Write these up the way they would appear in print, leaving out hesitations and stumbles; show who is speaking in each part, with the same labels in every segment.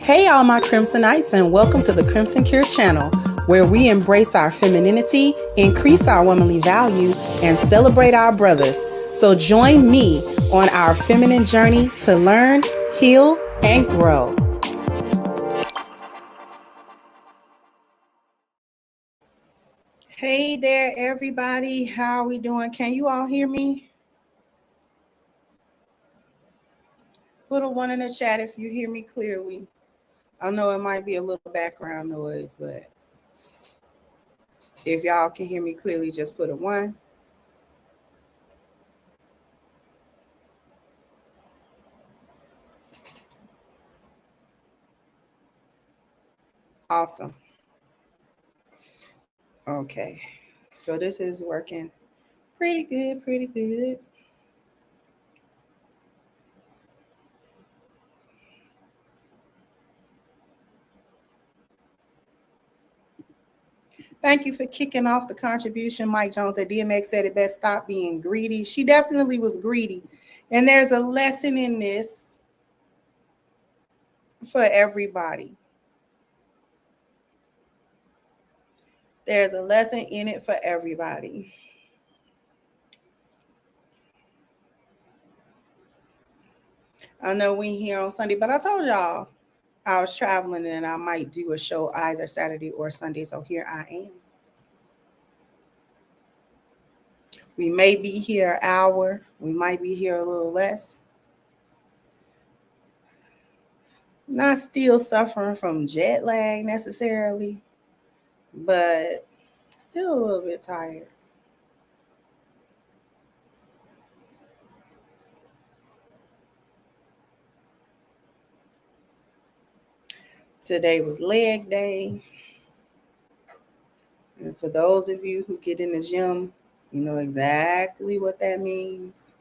Speaker 1: Hey, all my Crimsonites, and welcome to the Crimson Cure channel, where we embrace our femininity, increase our womanly value, and celebrate our brothers. So join me on our feminine journey to learn, heal, and grow. Hey there, everybody. How are we doing? Can you all hear me? Put a one in the chat if you hear me clearly. I know it might be a little background noise, but if y'all can hear me clearly, just put a one. Awesome. Okay, so this is working pretty good, pretty good. Thank you for kicking off the contribution. Mike Jones said DMX said it best, stop being greedy. She definitely was greedy. And there's a lesson in this for everybody. There's a lesson in it for everybody. I know we here on Sunday, but I told y'all I was traveling and I might do a show either Saturday or Sunday. So here I am. We may be here an hour. We might be here a little less. Not still suffering from jet lag necessarily, but still a little bit tired. Today was leg day. And for those of you who get in the gym, you know exactly what that means.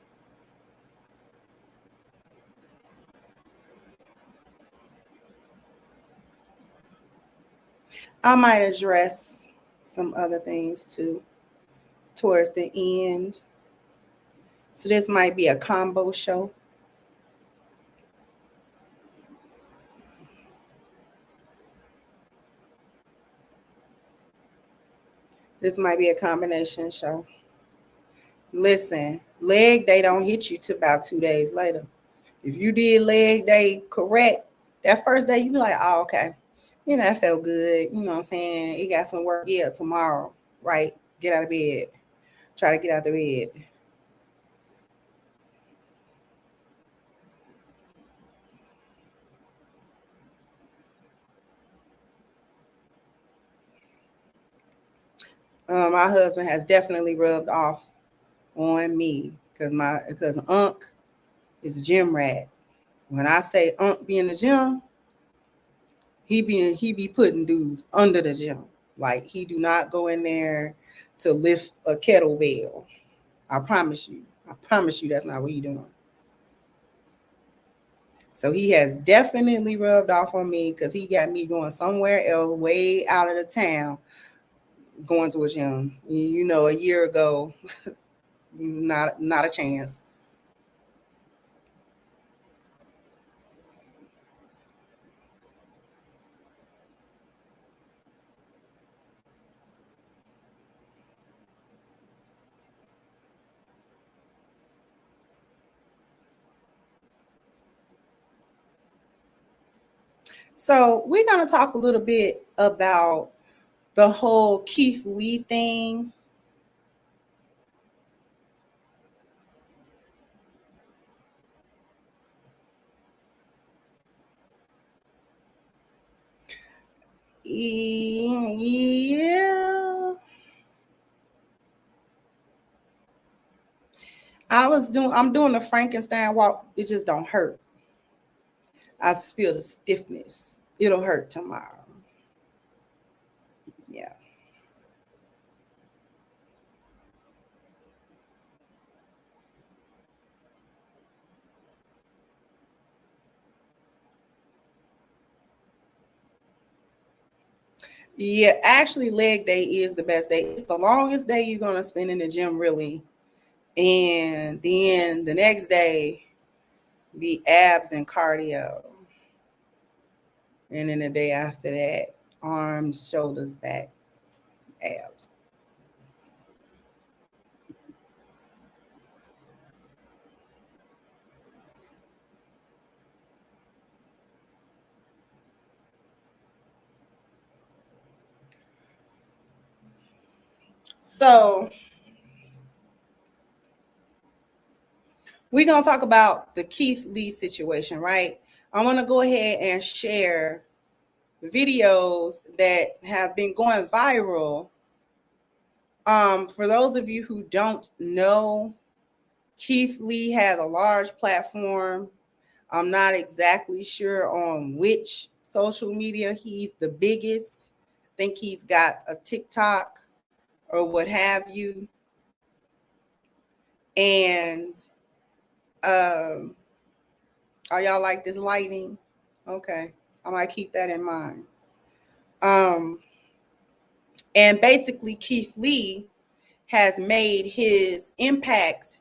Speaker 1: I might address some other things too towards the end. So this might be a combo show. This might be a combination show. Listen, leg day don't hit you till about 2 days later. If you did leg day correct, that first day you be like, oh, okay. You know, that felt good. You know what I'm saying? You got some work. Yeah, tomorrow, right? Get out of bed. Try to get out of bed. My husband has definitely rubbed off on me because Unc is a gym rat. When I say Unc be in the gym, he be putting dudes under the gym. Like he do not go in there to lift a kettlebell. I promise you. I promise you that's not what he doing. So he has definitely rubbed off on me because he got me going somewhere else, way out of the town, going to a gym. You know, a year ago, not a chance. So we're going to talk a little bit about the whole Keith Lee thing. Yeah. I'm doing the Frankenstein walk. It just don't hurt. I just feel the stiffness. It'll hurt tomorrow. Yeah. Yeah, actually, leg day is the best day. It's the longest day you're gonna spend in the gym, really. And then the next day, the abs and cardio. And then the day after that, arms, shoulders, back, abs. So we're going to talk about the Keith Lee situation, right? I want to go ahead and share videos that have been going viral. For those of you who don't know, Keith Lee has a large platform. I'm not exactly sure on which social media he's the biggest. I think he's got a TikTok or what have you. And are y'all like this lighting? Okay. I might keep that in mind. And basically, Keith Lee has made his impact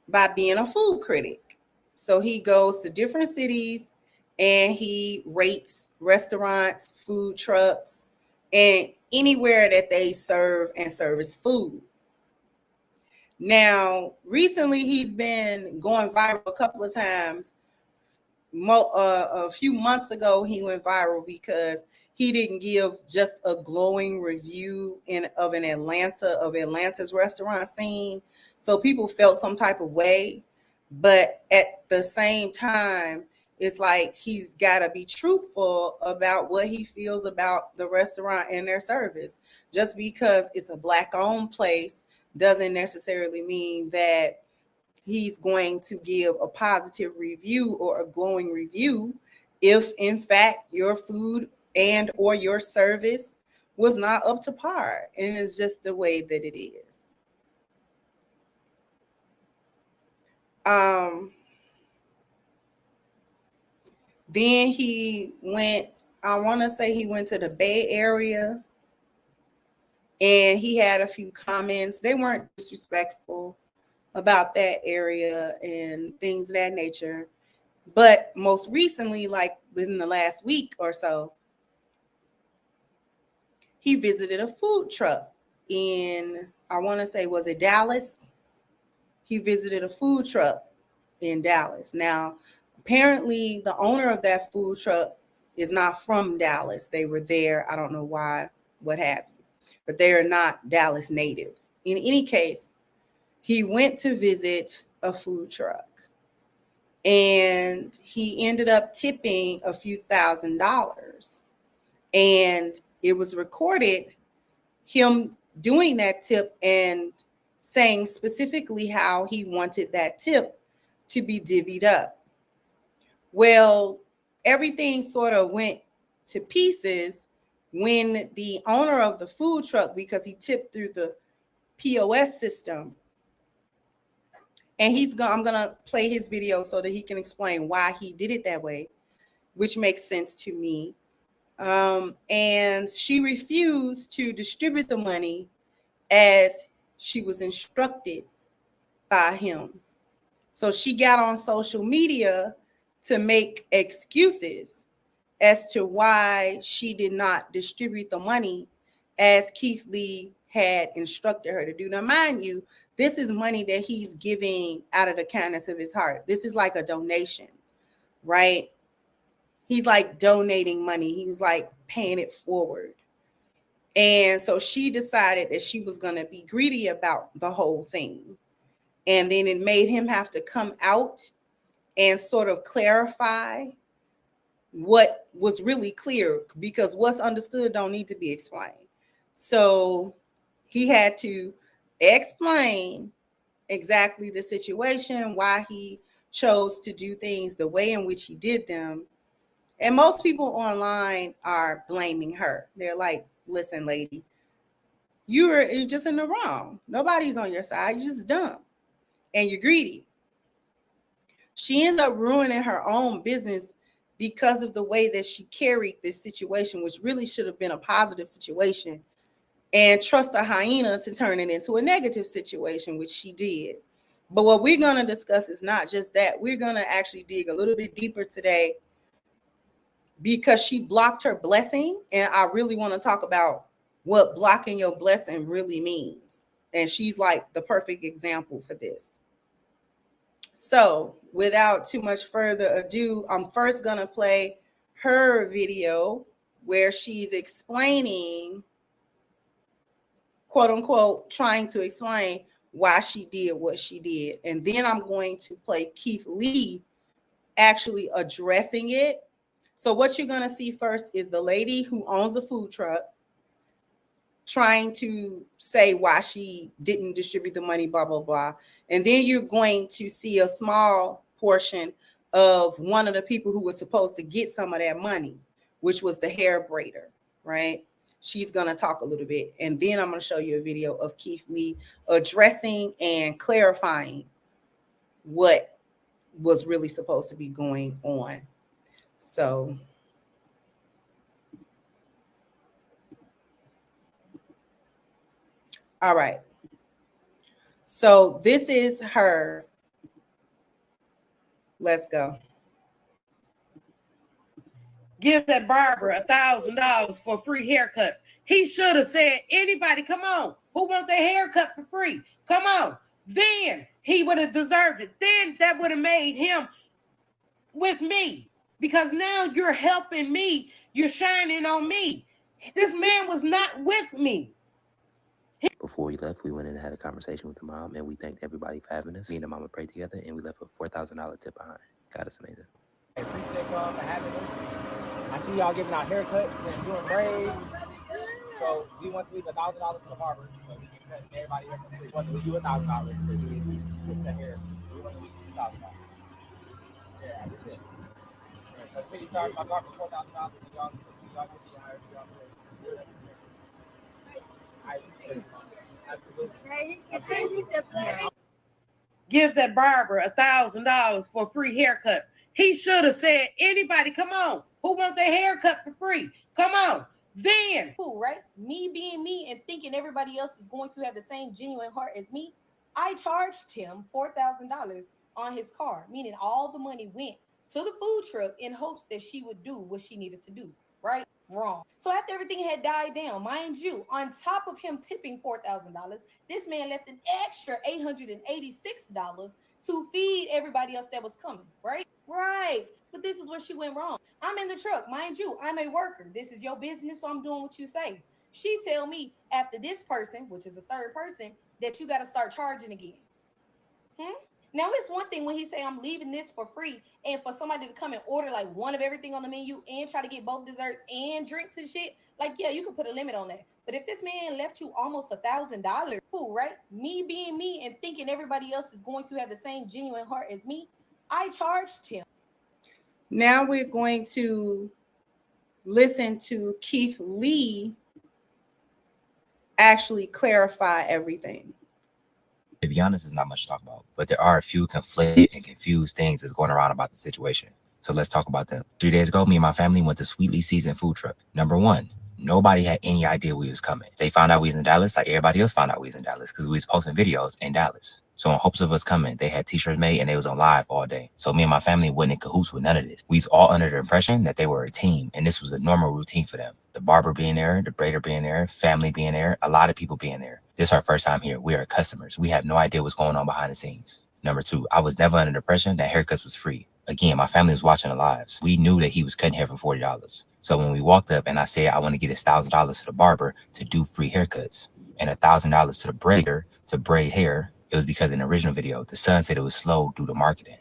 Speaker 1: by being a food critic. So he goes to different cities and he rates restaurants, food trucks, and anywhere that they serve and service food. Now, recently he's been going viral a couple of times. A few months ago, he went viral because he didn't give just a glowing review of Atlanta's restaurant scene. So people felt some type of way. But at the same time, it's like he's got to be truthful about what he feels about the restaurant and their service. Just because it's a Black-owned place doesn't necessarily mean that he's going to give a positive review or a glowing review if in fact your food and or your service was not up to par, and it's just the way that it is. Then he went, I want to say he went to the Bay Area, and he had a few comments. They weren't disrespectful about that area and things of that nature. But most recently, like within the last week or so, he visited a food truck in, I want to say, was it Dallas? He visited a food truck in Dallas. Now, apparently, the owner of that food truck is not from Dallas. They were there. I don't know why, what have you, but they are not Dallas natives. In any case, he went to visit a food truck and he ended up tipping a few $1,000s. And it was recorded, him doing that tip and saying specifically how he wanted that tip to be divvied up. Well, everything sort of went to pieces when the owner of the food truck, because he tipped through the POS system, and I'm gonna play his video so that he can explain why he did it that way, which makes sense to me. And she refused to distribute the money as she was instructed by him. So she got on social media to make excuses as to why she did not distribute the money as Keith Lee had instructed her to do. Now, mind you, this is money that he's giving out of the kindness of his heart. This is like a donation, right? He's like donating money. He was like paying it forward. And so she decided that she was going to be greedy about the whole thing. And then it made him have to come out and sort of clarify what was really clear, because what's understood don't need to be explained. So he had to explain exactly the situation, why he chose to do things the way in which he did them. And most people online are blaming her. They're like, listen, lady, you're just in the wrong. Nobody's on your side. You're just dumb and you're greedy. She ends up ruining her own business because of the way that she carried this situation, which really should have been a positive situation, and trust a hyena to turn it into a negative situation, which she did. But what we're going to discuss is not just that. We're going to actually dig a little bit deeper today because she blocked her blessing. And I really want to talk about what blocking your blessing really means. And she's like the perfect example for this. So without too much further ado, I'm first going to play her video where she's explaining, quote unquote, trying to explain why she did what she did. And then I'm going to play Keith Lee actually addressing it. So what you're going to see first is the lady who owns a food truck trying to say why she didn't distribute the money, blah, blah, blah. And then you're going to see a small portion of one of the people who was supposed to get some of that money, which was the hair braider, right? She's going to talk a little bit. And then I'm going to show you a video of Keith Lee addressing and clarifying what was really supposed to be going on. So all right. So this is her. Let's go.
Speaker 2: Give that barber $1,000 for free haircuts. He should have said, anybody, come on, who want their haircut for free? Come on. Then he would have deserved it. Then that would have made him with me, because now you're helping me. You're shining on me. This man was not with me.
Speaker 3: Before we left, we went in and had a conversation with the mom, and we thanked everybody for having us. Me and the mama prayed together, and we left a $4,000 tip behind. God is amazing.
Speaker 4: I appreciate y'all for having us. I see y'all giving out haircuts and doing braids. So we want to leave $1,000 to the barber, so we can cut everybody else. We want to leave you $1,000 so we can get the hair. We want to leave you $2,000. Yeah, that's it. So please charge my barber $4,000. Y'all get the higher. I appreciate it.
Speaker 2: Give that barber $1,000 for free haircuts. He should have said, anybody, come on, who want their haircut for free? Come on. Then
Speaker 5: cool, right? Me being me and thinking everybody else is going to have the same genuine heart as me, I charged him $4,000 on his car, meaning all the money went to the food truck in hopes that she would do what she needed to do, right? Wrong. So after everything had died down, mind you, on top of him tipping $4,000, this man left an extra $886 to feed everybody else that was coming, right? Right. But this is where she went wrong. I'm in the truck, mind you, I'm a worker. This is your business, so I'm doing what you say. She tell me after this person, which is a third person, that you got to start charging again. Now, it's one thing when he say I'm leaving this for free, and for somebody to come and order like one of everything on the menu and try to get both desserts and drinks and shit, like, yeah, you can put a limit on that. But if this man left you almost $1,000, cool, right? Me being me and thinking everybody else is going to have the same genuine heart as me, I charged him.
Speaker 1: Now we're going to listen to Keith Lee actually clarify everything.
Speaker 3: To be honest, there's not much to talk about, but there are a few conflicted and confused things that's going around about the situation. So let's talk about them. 3 days ago, me and my family went to Sweetly Seasoned Food Truck. Number one, nobody had any idea we was coming. They found out we was in Dallas like everybody else found out we was in Dallas because we was posting videos in Dallas. So in hopes of us coming, they had t-shirts made and they was on live all day. So me and my family wasn't in cahoots with none of this. We was all under the impression that they were a team and this was a normal routine for them. The barber being there, the braider being there, family being there, a lot of people being there. This is our first time here. We are customers. We have no idea what's going on behind the scenes. Number two, I was never under the impression that haircuts was free. Again, my family was watching the lives. We knew that he was cutting hair for $40. So when we walked up and I said I want to get $1,000 to the barber to do free haircuts and $1,000 to the braider to braid hair, it was because in the original video, the son said it was slow due to marketing.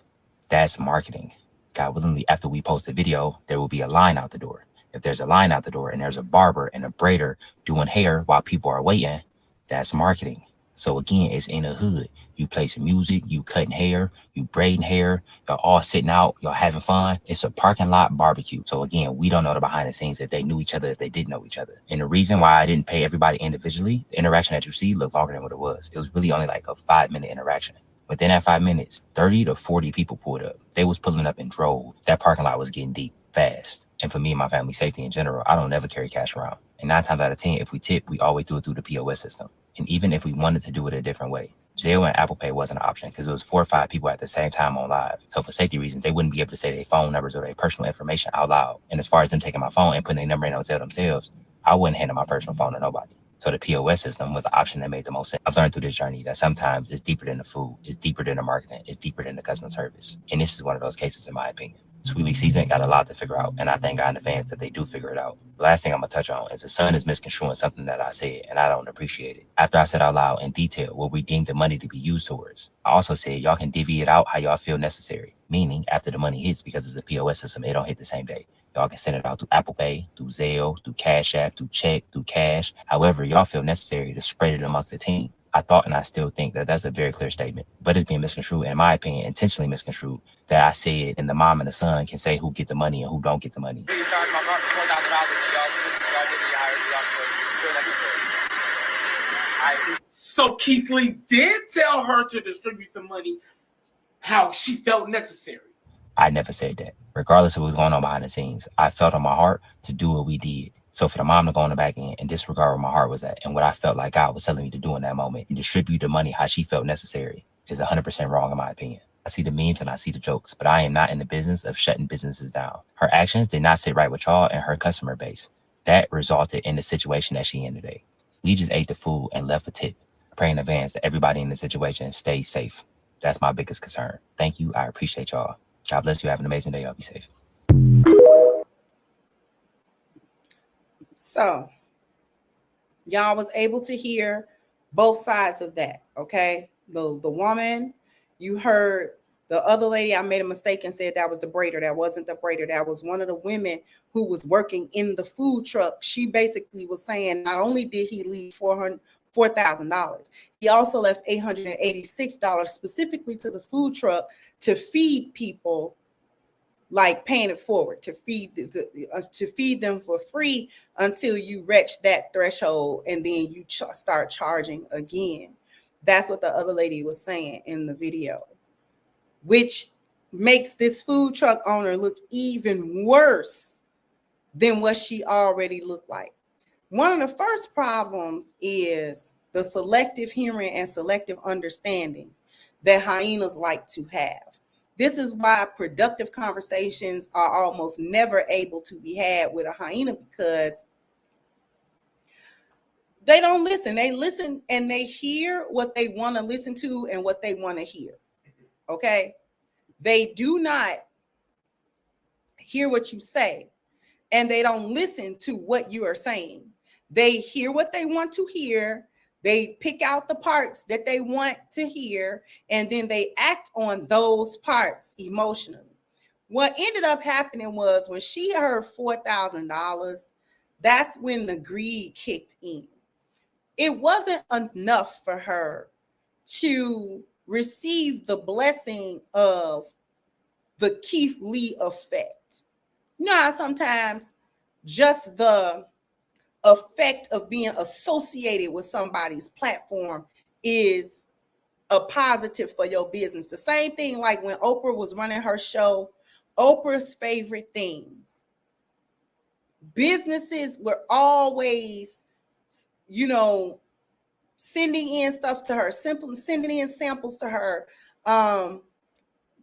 Speaker 3: That's marketing. God willingly, after we post the video, there will be a line out the door. If there's a line out the door and there's a barber and a braider doing hair while people are waiting, that's marketing. So again, it's in the hood. You play some music, you cutting hair, you braiding hair, y'all all sitting out, y'all having fun. It's a parking lot barbecue. So again, we don't know the behind the scenes if they knew each other, if they didn't know each other. And the reason why I didn't pay everybody individually, the interaction that you see looked longer than what it was. It was really only like a 5-minute interaction. Within that 5 minutes, 30 to 40 people pulled up. They was pulling up in droves. That parking lot was getting deep fast. And for me and my family's safety in general, I don't never carry cash around. And 9 times out of 10, if we tip, we always do it through the POS system. And even if we wanted to do it a different way, Zelle and Apple Pay wasn't an option because it was 4 or 5 people at the same time on live. So for safety reasons, they wouldn't be able to say their phone numbers or their personal information out loud. And as far as them taking my phone and putting their number in on Zelle themselves, I wouldn't hand my personal phone to nobody. So the POS system was the option that made the most sense. I've learned through this journey that sometimes it's deeper than the food, it's deeper than the marketing, it's deeper than the customer service. And this is one of those cases in my opinion. Sweetly Season got a lot to figure out, and I thank God in advance that they do figure it out. The last thing I'm gonna touch on is the son is misconstruing something that I said, and I don't appreciate it. After I said out loud in detail what we deemed the money to be used towards, I also said y'all can divvy it out how y'all feel necessary, meaning after the money hits, because it's a POS system, it don't hit the same day. Y'all can send it out through Apple Pay, through Zelle, through Cash App, through check, through cash, however y'all feel necessary to spread it amongst the team. I thought and I still think that that's a very clear statement, but it's being misconstrued, in my opinion, intentionally misconstrued, that I said, and the mom and the son can say who get the money and who don't get the money.
Speaker 4: You charge my car for $4,000 and y'all did me higher.
Speaker 6: So Keith Lee did tell her to distribute the money how she felt necessary.
Speaker 3: I never said that. Regardless of what was going on behind the scenes, I felt on my heart to do what we did. So for the mom to go on the back end and disregard where my heart was at and what I felt like God was telling me to do in that moment and distribute the money how she felt necessary is 100% wrong in my opinion. I see the memes and I see the jokes, but I am not in the business of shutting businesses down. Her actions did not sit right with y'all and her customer base. That resulted in the situation that she in today. We just ate the food and left a tip. I pray in advance that everybody in the situation stays safe. That's my biggest concern. Thank you. I appreciate y'all. God bless you. Have an amazing day. Y'all be safe.
Speaker 1: So y'all was able to hear both sides of that, okay? The woman, you heard the other lady. I made a mistake and said that was the braider. That wasn't the braider. That was one of the women who was working in the food truck. She basically was saying not only did he leave $4,000, he also left $886 specifically to the food truck to feed people, like paying it forward, to feed them for free until you reach that threshold, and then you start charging again. That's what the other lady was saying in the video, which makes this food truck owner look even worse than what she already looked like. One of the first problems is the selective hearing and selective understanding that hyenas like to have. This is why productive conversations are almost never able to be had with a hyena, because they don't listen. They listen and they hear what they want to listen to and what they want to hear. Okay? They do not hear what you say, and they don't listen to what you are saying. They hear what they want to hear. They pick out the parts that they want to hear, and then they act on those parts emotionally. What ended up happening was when she heard $4,000, that's when the greed kicked in. It wasn't enough for her to receive the blessing of the Keith Lee effect. You know how sometimes just the effect of being associated with somebody's platform is a positive for your business. The same thing like when Oprah was running her show, Oprah's favorite things. Businesses were always, sending in stuff to her, sending in samples to her,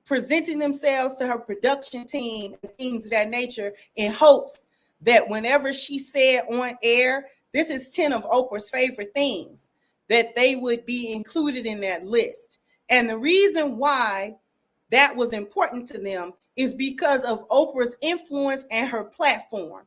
Speaker 1: presenting themselves to her production team and things of that nature in hopes that whenever she said on air, this is 10 of Oprah's favorite things, that they would be included in that list. And the reason why that was important to them is because of Oprah's influence and her platform.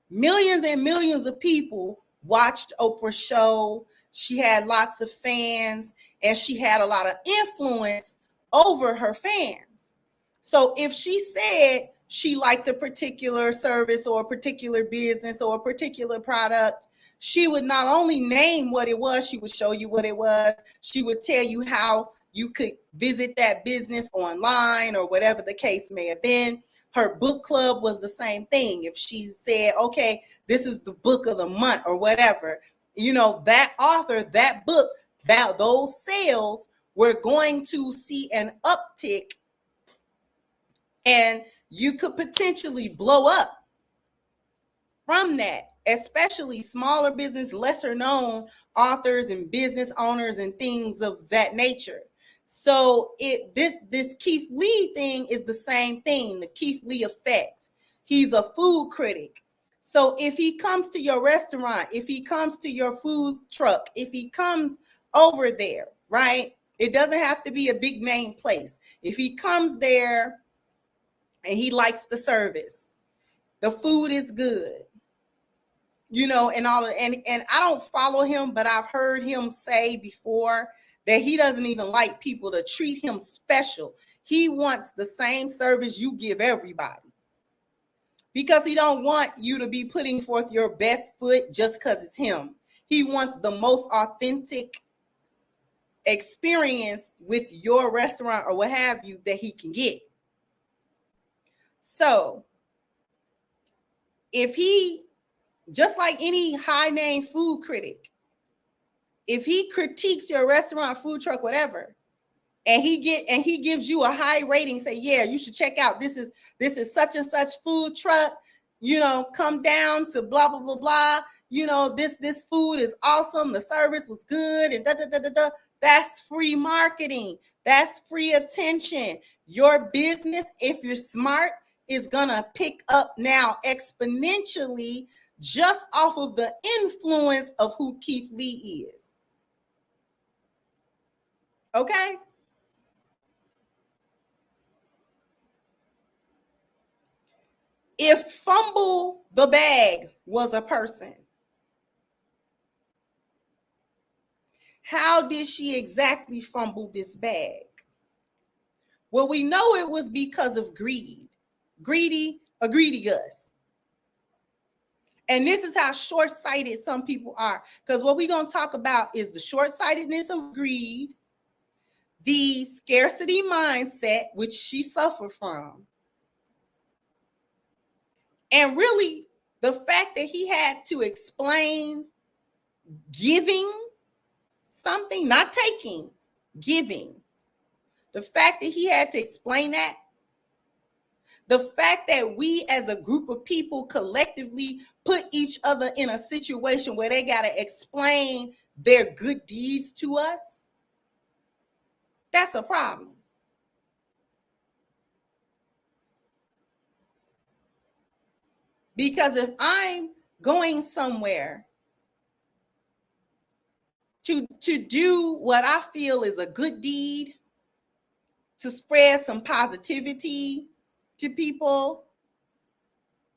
Speaker 1: Millions and millions of people watched Oprah's show. She had lots of fans, and she had a lot of influence over her fans. So if she said she liked a particular service or a particular business or a particular product, she would not only name what it was, she would show you what it was. She would tell you how you could visit that business online or whatever the case may have been. Her book club was the same thing. If she said, okay, this is the book of the month or whatever, that author, that book, those sales were going to see an uptick, and you could potentially blow up from that, especially smaller business, lesser known authors and business owners and things of that nature. So this Keith Lee thing is the same thing, the Keith Lee effect. He's a food critic. So if he comes to your restaurant, if he comes to your food truck, if he comes over there, right? It doesn't have to be a big main place. If he comes there and he likes the service, the food is good, you know, and all of, and I don't follow him, but I've heard him say before that he doesn't even like people to treat him special. He wants the same service you give everybody, because he don't want you to be putting forth your best foot just because it's him. He wants the most authentic experience with your restaurant or what have you that he can get. So if he, just like any high name food critic, if he critiques your restaurant, food truck, whatever, and he gives you a high rating, say, yeah, you should check out, this is such and such food truck, you know, come down to blah blah blah blah, you know, this food is awesome, the service was good, and da da da da da. That's free marketing. That's free attention. Your business, if you're smart, is gonna pick up now exponentially just off of the influence of who Keith Lee is. Okay? If Fumble the Bag was a person, how did she exactly fumble this bag? Well, we know it was because of greed. A greedy Gus. And this is how short-sighted some people are. Because what we're going to talk about is the short-sightedness of greed, the scarcity mindset, which she suffered from, and really the fact that he had to explain giving something, not taking, giving. The fact that he had to explain that, the fact that we as a group of people collectively put each other in a situation where they got to explain their good deeds to us, that's a problem. Because if I'm going somewhere to do what I feel is a good deed, to spread some positivity to people,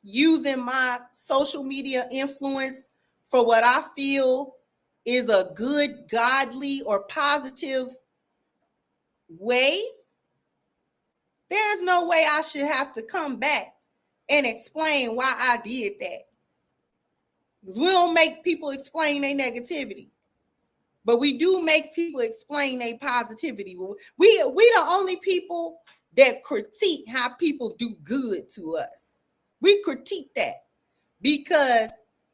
Speaker 1: using my social media influence for what I feel is a good, godly, or positive way, there's no way I should have to come back and explain why I did that. Because we don't make people explain their negativity, but we do make people explain their positivity. We the only people that critique how people do good to us. We critique that because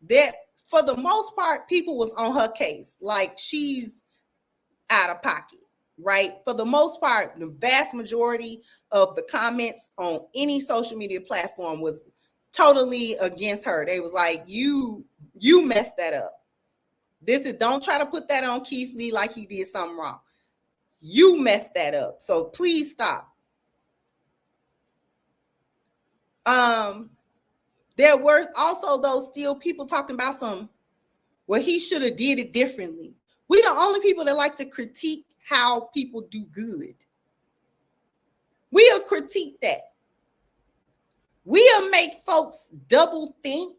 Speaker 1: that, for the most part, people was on her case, like she's out of pocket, right? For the most part, the vast majority of the comments on any social media platform was totally against her. They was like, you messed that up. Don't try to put that on Keith Lee like he did something wrong. You messed that up. So please stop. There were also those still people talking about he should have did it differently. We the only people that like to critique how people do good. We'll critique that. We'll make folks double think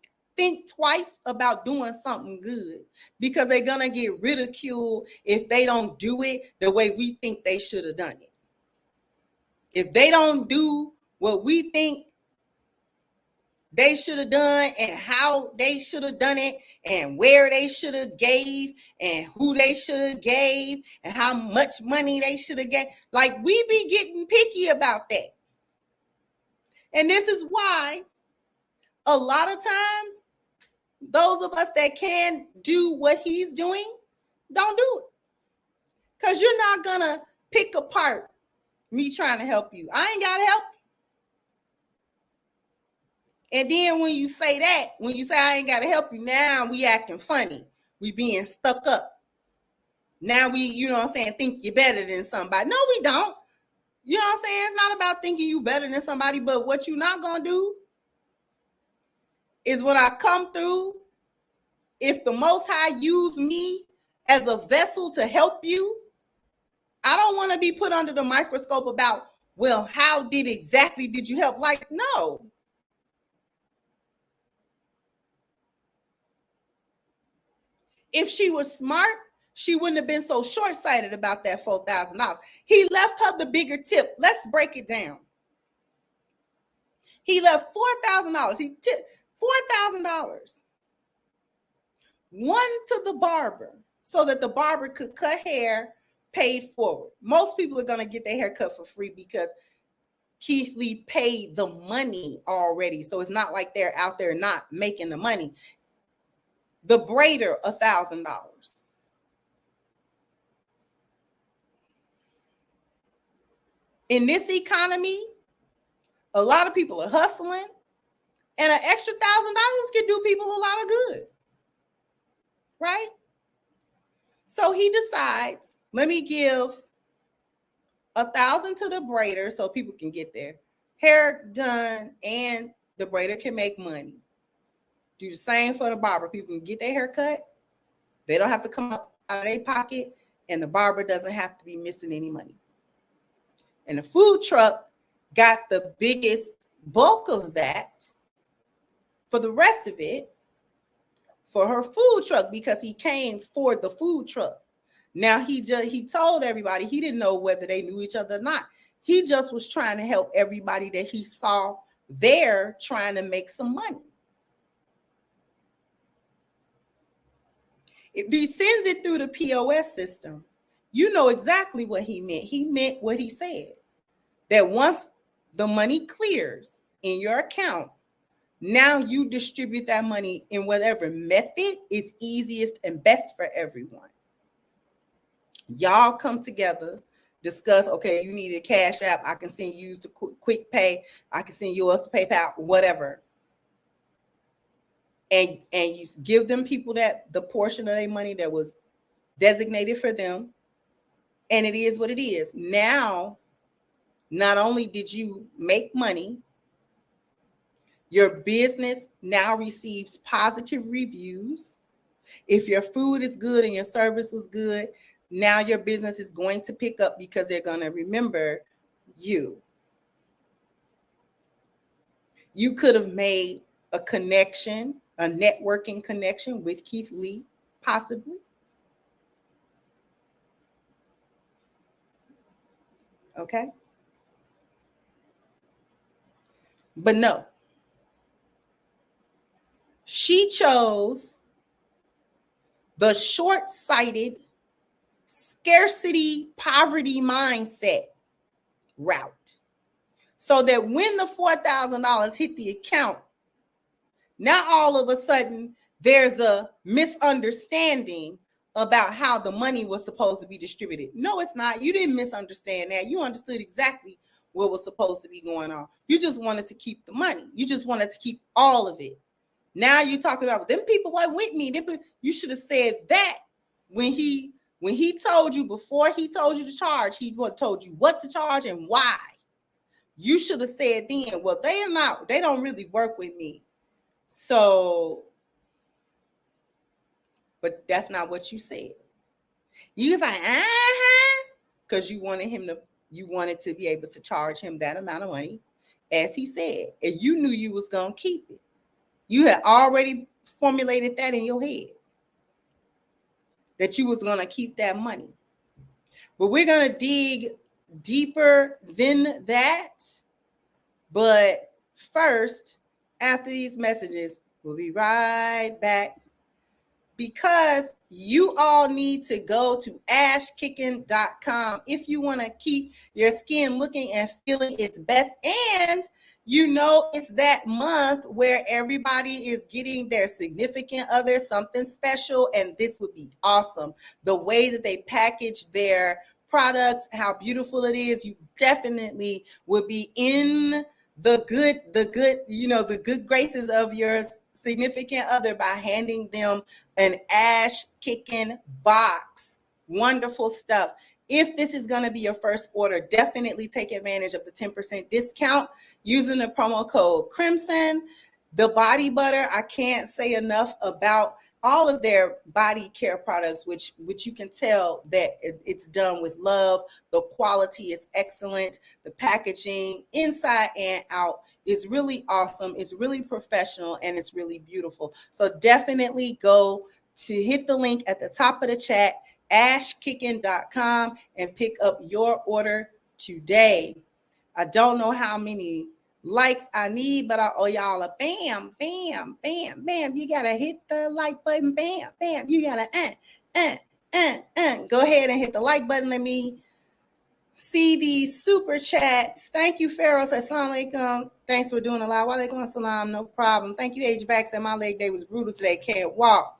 Speaker 1: twice about doing something good, because they're gonna get ridiculed if they don't do it the way we think they should have done it. If they don't do what we think they should have done and how they should have done it and where they should have gave and who they should have gave and how much money they should have gave, like, we be getting picky about that. And this is why a lot of times those of us that can do what he's doing don't do it, because you're not gonna pick apart me trying to help you. I ain't gotta help you. And then when you say that, when you say I ain't gotta help you, now we acting funny. We being stuck up. Now we, you know what I'm saying, think you're better than somebody. No, we don't. You know what I'm saying? It's not about thinking you better than somebody, but what you're not gonna do is when I come through, if the Most High use me as a vessel to help you, I don't want to be put under the microscope about, well, how exactly did you help? Like, no. If she was smart, she wouldn't have been so short-sighted about that $4,000. He left her the bigger tip. Let's break it down. He left $4,000. He tipped $4,000. One to the barber so that the barber could cut hair paid forward. Most people are going to get their hair cut for free because Keith Lee paid the money already. So it's not like they're out there not making the money. The braider, $1,000. In this economy, a lot of people are hustling, and an extra $1,000 can do people a lot of good. Right? So he decides, let me give $1,000 to the braider so people can get their hair done and the braider can make money. Do the same for the barber. People can get their hair cut. They don't have to come out of their pocket, and the barber doesn't have to be missing any money. And the food truck got the biggest bulk of that for the rest of it for her food truck because he came for the food truck. Now he told everybody, he didn't know whether they knew each other or not. He just was trying to help everybody that he saw there trying to make some money. If he sends it through the POS system, you know exactly what he meant. He meant what he said, that once the money clears in your account, now you distribute that money in whatever method is easiest and best for everyone. Y'all come together, discuss, okay, you need a Cash App, I can send you to Quick Pay, I can send yours to PayPal, whatever. And you give them people that the portion of their money that was designated for them. And it is what it is. Now, not only did you make money, your business now receives positive reviews. If your food is good and your service was good, now your business is going to pick up because they're going to remember you. You could have made a connection, a networking connection with Keith Lee, possibly. Okay. But no. She chose the short-sighted, scarcity, poverty mindset route. So that when the $4,000 hit the account, now all of a sudden there's a misunderstanding about how the money was supposed to be distributed. No, it's not. You didn't misunderstand that. You understood exactly what was supposed to be going on. You just wanted to keep the money. You just wanted to keep all of it. Now you're talking about them people weren't with me. You should have said that when he told you, before he told you to charge, he told you what to charge and why. You should have said then, well, they don't really work with me. So, but that's not what you said. You was like, because you wanted to be able to charge him that amount of money, as he said, and you knew you was gonna keep it. You had already formulated that in your head, that you was gonna keep that money. But we're gonna dig deeper than that. But first, after these messages, we'll be right back, because you all need to go to ashkicking.com if you want to keep your skin looking and feeling its best. And you know, it's that month where everybody is getting their significant other something special, and this would be awesome. The way that they package their products, how beautiful it is, you definitely would be in the good graces of your significant other by handing them an ash kicking box. Wonderful stuff. If this is going to be your first order, definitely take advantage of the 10% discount using the promo code Crimson. The body butter, I can't say enough about all of their body care products, which you can tell that it's done with love. The quality is excellent. The packaging inside and out is really awesome. It's really professional and it's really beautiful. So definitely go to hit the link at the top of the chat, ashkicking.com, and pick up your order today. I don't know how many likes I need, but I owe y'all a bam, bam, bam, bam. You gotta hit the like button, bam, bam. You gotta go ahead and hit the like button. Let me see these super chats. Thank you, Pharaoh. Assalamu alaikum. Thanks for doing a live. Wa alaikum assalam. No problem. Thank you, HVAC. Said my leg day was brutal today. Can't walk.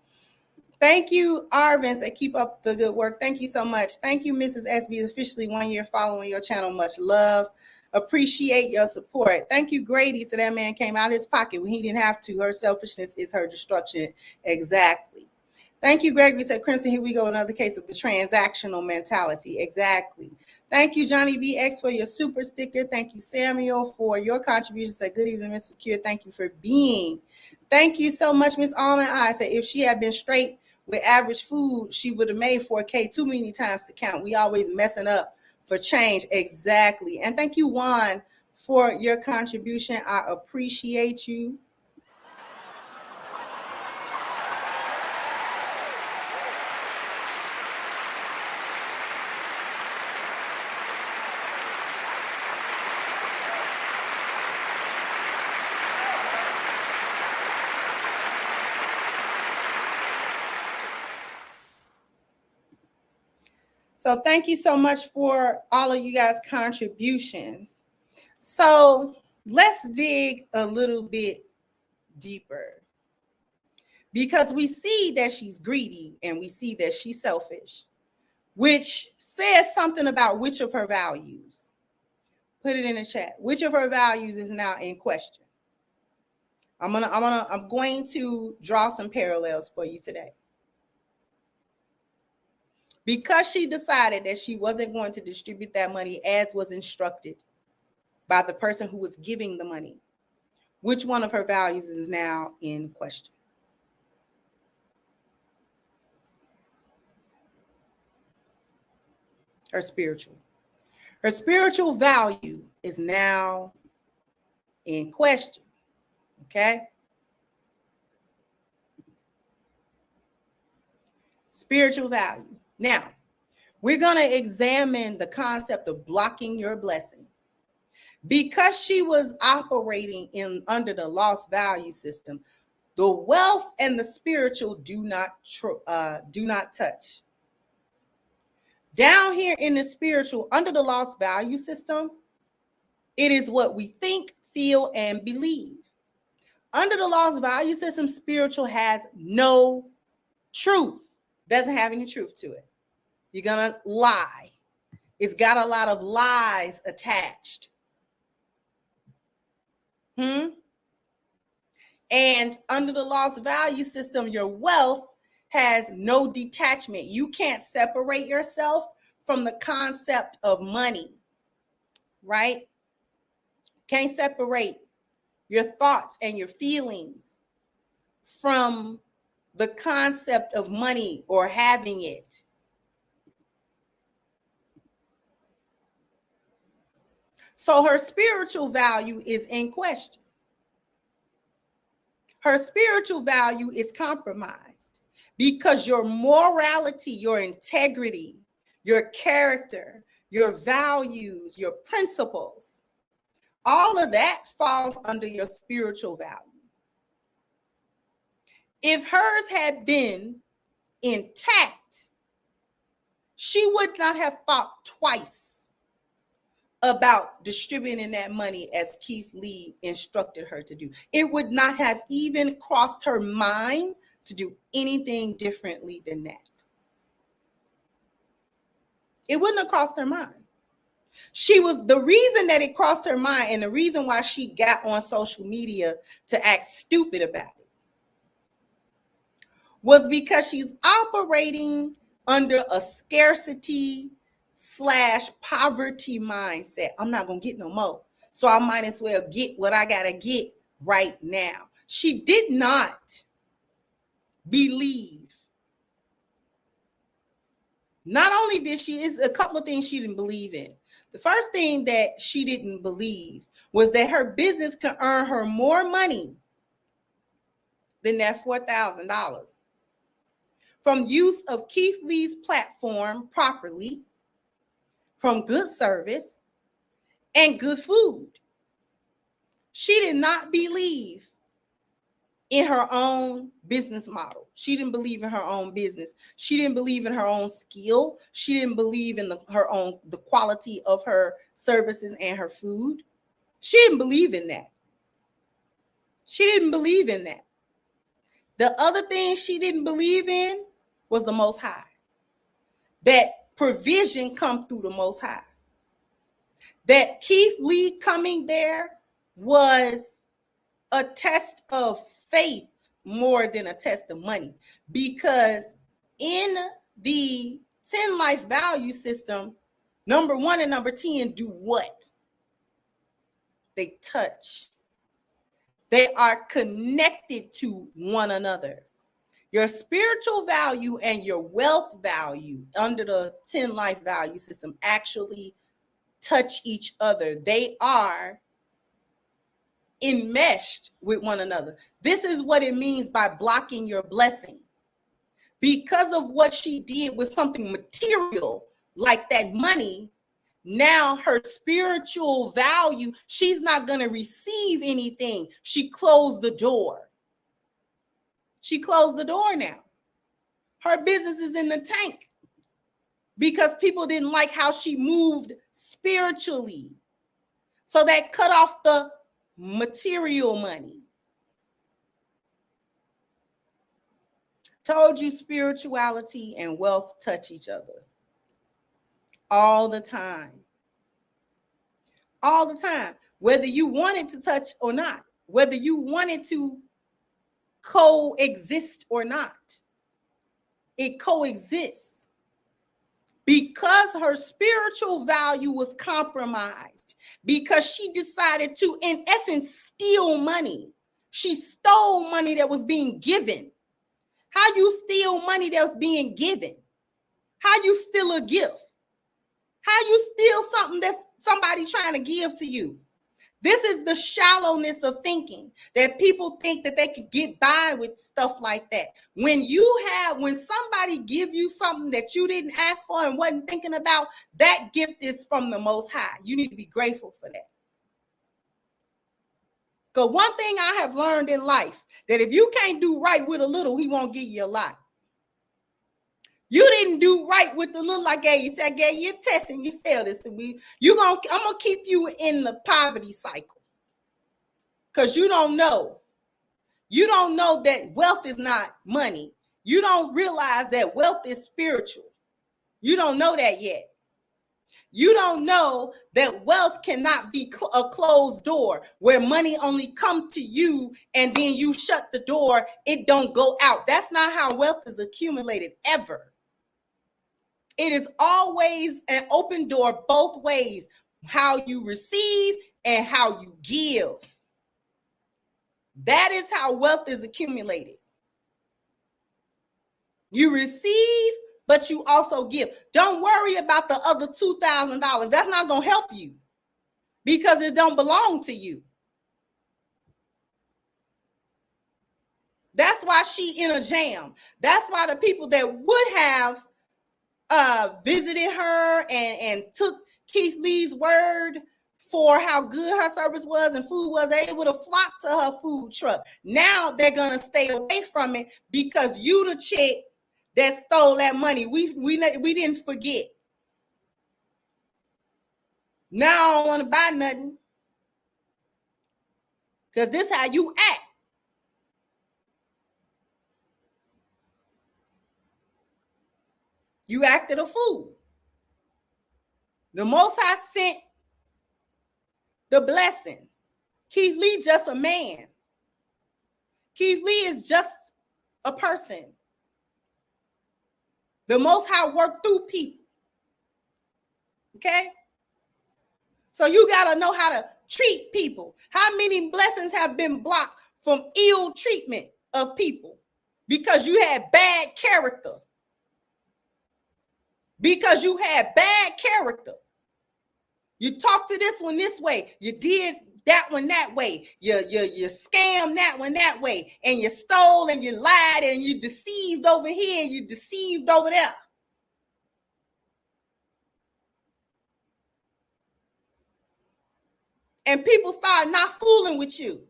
Speaker 1: Thank you, Arvin. Said keep up the good work. Thank you so much. Thank you, Mrs. SB. Officially 1 year following your channel. Much love. Appreciate your support. Thank you, Grady. So that man came out of his pocket when he didn't have to. Her selfishness is her destruction. Exactly. Thank you, Gregory. Said Crimson, here we go. Another case of the transactional mentality. Exactly. Thank you, Johnny BX, for your super sticker. Thank you, Samuel, for your contribution. Said good evening, Mr. Secure. Thank you for being. Thank you so much, Miss Almond. I said if she had been straight with average food, she would have made 4K too many times to count. We always messing up for change. Exactly. And thank you, Juan, for your contribution. I appreciate you. So thank you so much for all of you guys' contributions. So let's dig a little bit deeper, because we see that she's greedy and we see that she's selfish, which says something about which of her values. Put it in the chat. Which of her values is now in question? I'm going to draw some parallels for you today. Because she decided that she wasn't going to distribute that money as was instructed by the person who was giving the money, which one of her values is now in question? Her spiritual. Her spiritual value is now in question. Okay? Spiritual value. Now, we're going to examine the concept of blocking your blessing. Because she was operating under the lost value system, the wealth and the spiritual do not touch. Down here in the spiritual, under the lost value system, it is what we think, feel, and believe. Under the lost value system, spiritual has no truth. Doesn't have any truth to it. You're gonna lie. It's got a lot of lies attached. And under the lost value system, your wealth has no detachment. You can't separate yourself from the concept of money, right? Can't separate your thoughts and your feelings from the concept of money or having it. So her spiritual value is in question. Her spiritual value is compromised because your morality, your integrity, your character, your values, your principles, all of that falls under your spiritual value. If hers had been intact, she would not have thought twice about distributing that money as Keith Lee instructed her to do. It would not have even crossed her mind to do anything differently than that. It wouldn't have crossed her mind. She was the reason that it crossed her mind, and the reason why she got on social media to act stupid about it was because she's operating under a scarcity / poverty mindset. I'm not going to get no more, so I might as well get what I got to get right now. She did not believe. Not only did she, it's a couple of things she didn't believe in. The first thing that she didn't believe was that her business could earn her more money than that $4,000 from use of Keith Lee's platform properly, from good service and good food. She did not believe in her own business model. She didn't believe in her own business. She didn't believe in her own skill. She didn't believe in the quality of her services and her food. She didn't believe in that. She didn't believe in that. The other thing she didn't believe in was the Most High. That provision come through the Most High. That Keith Lee coming there was a test of faith more than a test of money, because in the 10 life value system, number 1 and number 10 do what? They touch. They are connected to one another. Your spiritual value and your wealth value under the 10 life value system actually touch each other. They are enmeshed with one another. This is what it means by blocking your blessing. Because of what she did with something material like that money, now her spiritual value, she's not going to receive anything. She closed the door. She closed the door now. Her business is in the tank because people didn't like how she moved spiritually. So that cut off the material money. Told you spirituality and wealth touch each other all the time. All the time. Whether you wanted to touch or not, whether you wanted to coexist or not, it coexists. Because her spiritual value was compromised, because she decided to, in essence, steal money. She stole money that was being given. How you steal money that was being given? How you steal a gift? How you steal something that somebody trying to give to you? This is the shallowness of thinking, that people think that they could get by with stuff like that. When somebody give you something that you didn't ask for and wasn't thinking about, that gift is from the Most High. You need to be grateful for that. Because one thing I have learned in life, that if you can't do right with a little, he won't give you a lot. You didn't do right with the little I gave you. So I gave you a test and you failed it. So I'm gonna keep you in the poverty cycle. Because you don't know. You don't know that wealth is not money. You don't realize that wealth is spiritual. You don't know that yet. You don't know that wealth cannot be a closed door where money only come to you and then you shut the door, it don't go out. That's not how wealth is accumulated ever. It is always an open door both ways, how you receive and how you give. That is how wealth is accumulated. You receive, but you also give. Don't worry about the other $2,000. That's not going to help you because it don't belong to you. That's why she in a jam. That's why the people that would have visited her and took Keith Lee's word for how good her service was and food was, they would have flocked to her food truck. Now they're going to stay away from it because you the chick that stole that money. We didn't forget. Now I don't want to buy nothing because this is how you act. You acted a fool. The Most High sent the blessing. Keith Lee just a man. Keith Lee is just a person. The Most High worked through people. Okay? So you got to know how to treat people. How many blessings have been blocked from ill treatment of people? Because you had bad character. Because you had bad character. You talked to this one this way. You did that one that way. You scammed that one that way. And you stole and you lied and you deceived over here. You deceived over there. And people start not fooling with you.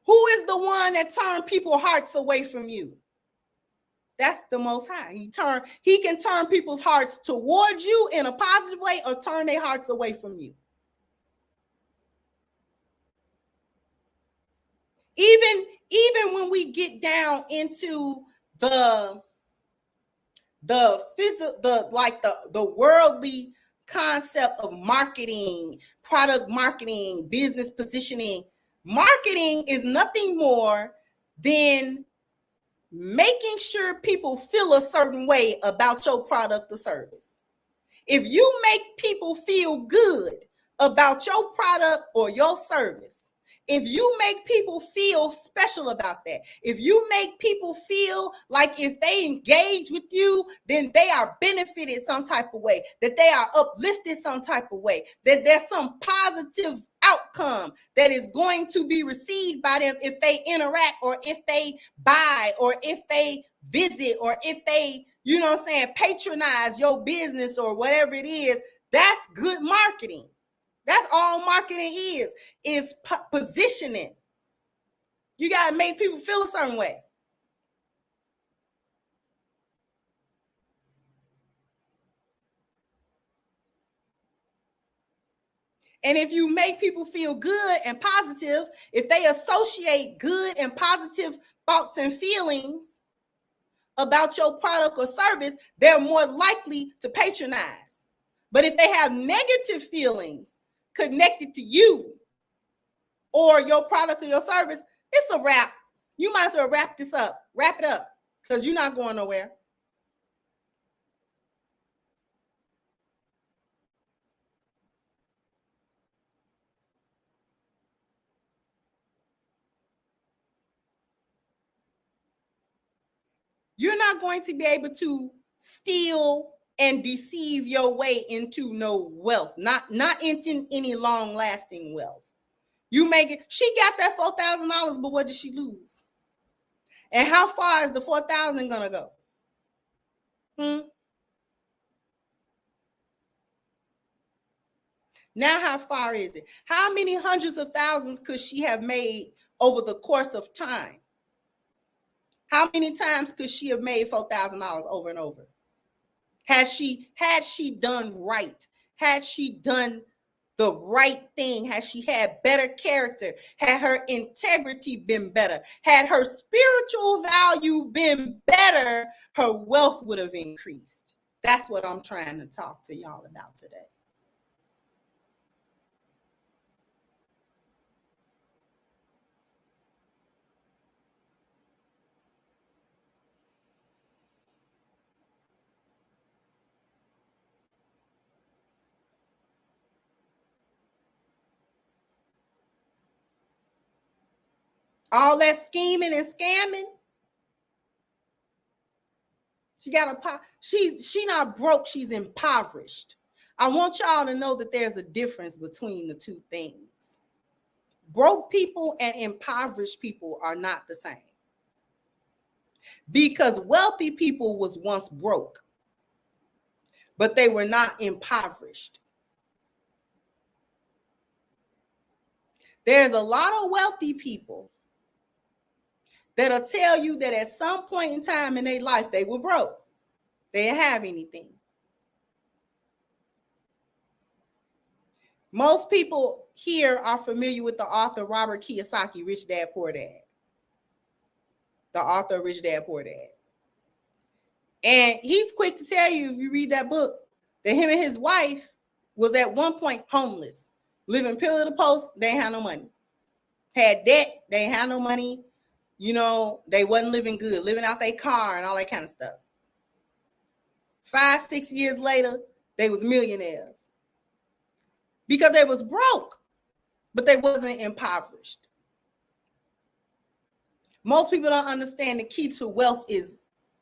Speaker 1: Who is the one that turned people's hearts away from you? That's the Most High. He can turn people's hearts towards you in a positive way or turn their hearts away from you. Even when we get down into the physical, the worldly concept of marketing, product marketing, business positioning, marketing is nothing more than making sure people feel a certain way about your product or service. If you make people feel good about your product or your service, if you make people feel special about that, if you make people feel like if they engage with you, then they are benefited some type of way, that they are uplifted some type of way, that there's some positive outcome that is going to be received by them if they interact or if they buy or if they visit or if they, you know what I'm saying, patronize your business or whatever it is, that's good marketing. That's all marketing is positioning. You got to make people feel a certain way. And if you make people feel good and positive, if they associate good and positive thoughts and feelings about your product or service, they're more likely to patronize. But if they have negative feelings connected to you or your product or your service, it's a wrap. You might as well wrap it up, because you're not going nowhere. You're not going to be able to steal and deceive your way into no wealth, not into any long-lasting wealth. You make it. She got that $4,000, but what did she lose? And how far is the $4,000 gonna go? Now, how far is it? How many hundreds of thousands could she have made over the course of time? How many times could she have made $4,000 over and over? Had she done right? Had she done the right thing? Had she had better character? Had her integrity been better? Had her spiritual value been better? Her wealth would have increased. That's what I'm trying to talk to y'all about today. All that scheming and scamming. She not broke, she's impoverished. I want y'all to know that there's a difference between the two things. Broke people and impoverished people are not the same. Because wealthy people was once broke, but they were not impoverished. There's a lot of wealthy people that'll tell you that at some point in time in their life, they were broke. They didn't have anything. Most people here are familiar with the author Robert Kiyosaki, Rich Dad, Poor Dad. The author of Rich Dad, Poor Dad. And he's quick to tell you, if you read that book, that him and his wife was at one point homeless, living pillar to post. They ain't had no money, had debt. They ain't had no money. You know, they wasn't living good, living out their car and all that kind of stuff. 5-6 years later, they was millionaires because they was broke, but they wasn't impoverished. Most people don't understand the key to wealth is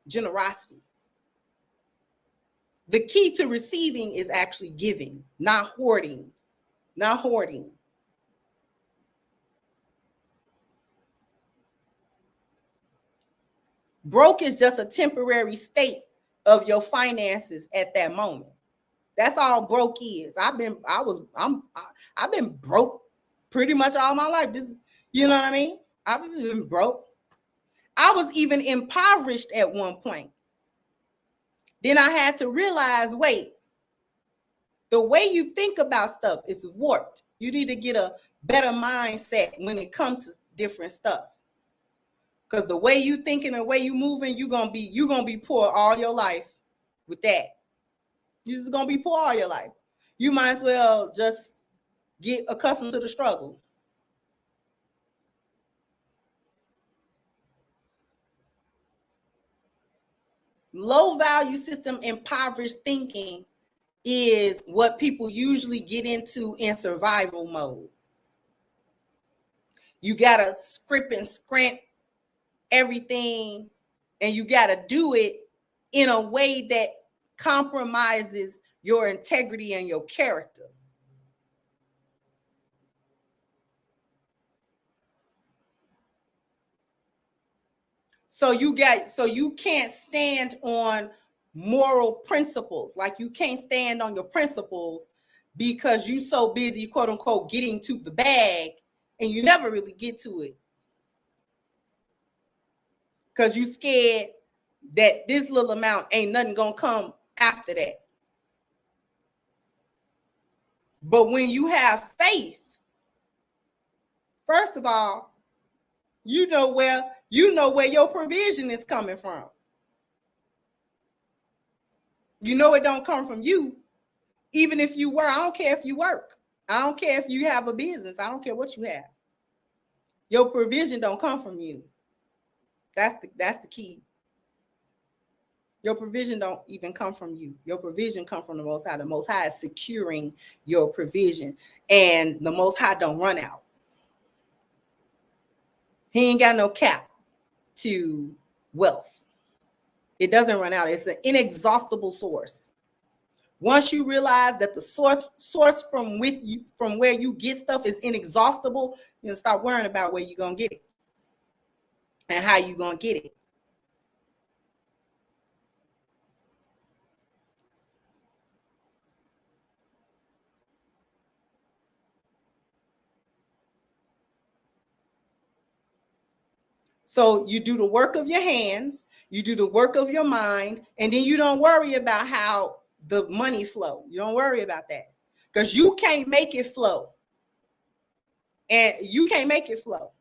Speaker 1: generosity. The key to receiving is actually giving, not hoarding, not hoarding. Broke is just a temporary state of your finances at that moment. That's all broke is. I've been broke pretty much all my life. This, you know what I mean? I've been broke. I was even impoverished at one point. Then I had to realize, wait, the way you think about stuff is warped. You need to get a better mindset when it comes to different stuff. Because the way you thinking, the way you moving, you're gonna be poor all your life with that. You're just gonna be poor all your life. You might as well just get accustomed to the struggle. Low value system impoverished thinking is what people usually get into in survival mode. You gotta script and scrimp everything, and you gotta do it in a way that compromises your integrity and your character. So you can't stand on moral principles. Like you can't stand on your principles because you so busy, quote unquote, getting to the bag, and you never really get to it. Because you scared that this little amount ain't nothing gonna come after that. But when you have faith, first of all, you know where your provision is coming from. You know it don't come from you. Even if you work, I don't care if you work. I don't care if you have a business. I don't care what you have. Your provision don't come from you. That's the key. Your provision don't even come from you. Your provision come from the Most High. The Most High is securing your provision, and the Most High don't run out. He ain't got no cap to wealth. It doesn't run out. It's an inexhaustible source. Once you realize that the source from where you get stuff is inexhaustible, you stop worrying about where you're gonna get it and how you're gonna get it. So you do the work of your hands, you do the work of your mind, and then you don't worry about how the money flow. You don't worry about that because you can't make it flow. And you can't make it flow,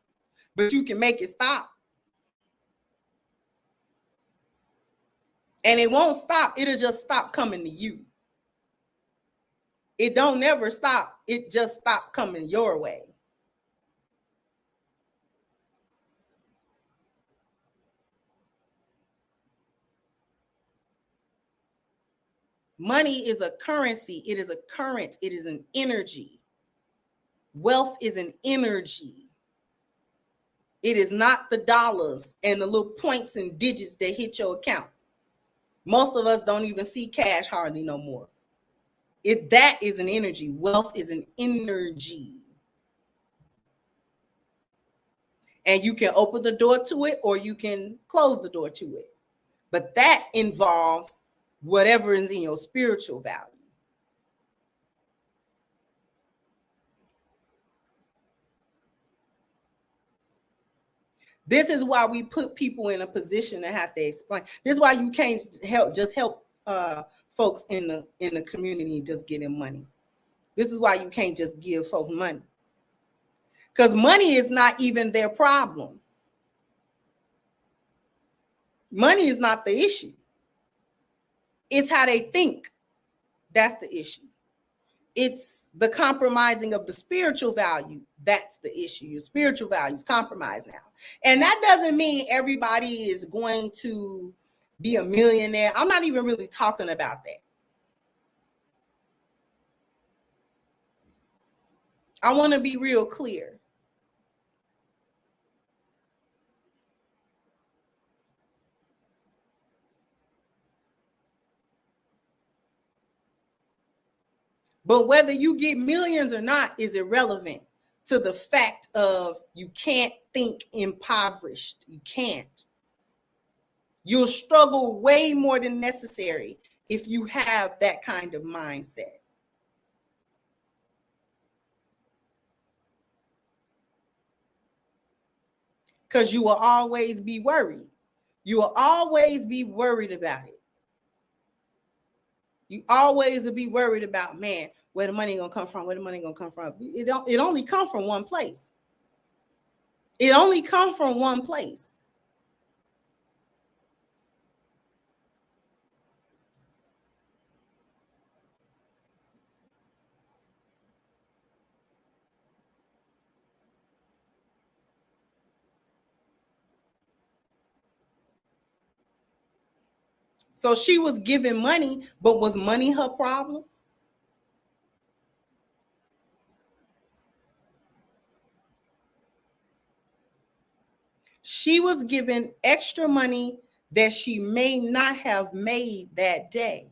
Speaker 1: but you can make it stop. And it won't stop. It'll just stop coming to you. It don't never stop. It just stop coming your way. Money is a currency. It is a current. It is an energy. Wealth is an energy. It is not the dollars and the little points and digits that hit your account. Most of us don't even see cash hardly no more. That is an energy. Wealth is an energy. And you can open the door to it or you can close the door to it. But that involves whatever is in your spiritual value. This is why we put people in a position to have to explain. This is why you can't help folks in the community just getting money. This is why you can't just give folks money. Because money is not even their problem. Money is not the issue. It's how they think. That's the issue. It's the compromising of the spiritual value. That's the issue. Your spiritual value is compromised now. And that doesn't mean everybody is going to be a millionaire. I'm not even really talking about that. I want to be real clear. But whether you get millions or not is irrelevant to the fact of you can't think impoverished. You can't. You'll struggle way more than necessary if you have that kind of mindset. Because you will always be worried. You will always be worried about it. You always will be worried about, man, where the money gonna come from, where the money gonna come from. It only come from one place. It only come from one place. So she was giving money, but was money her problem? She was given extra money that she may not have made that day.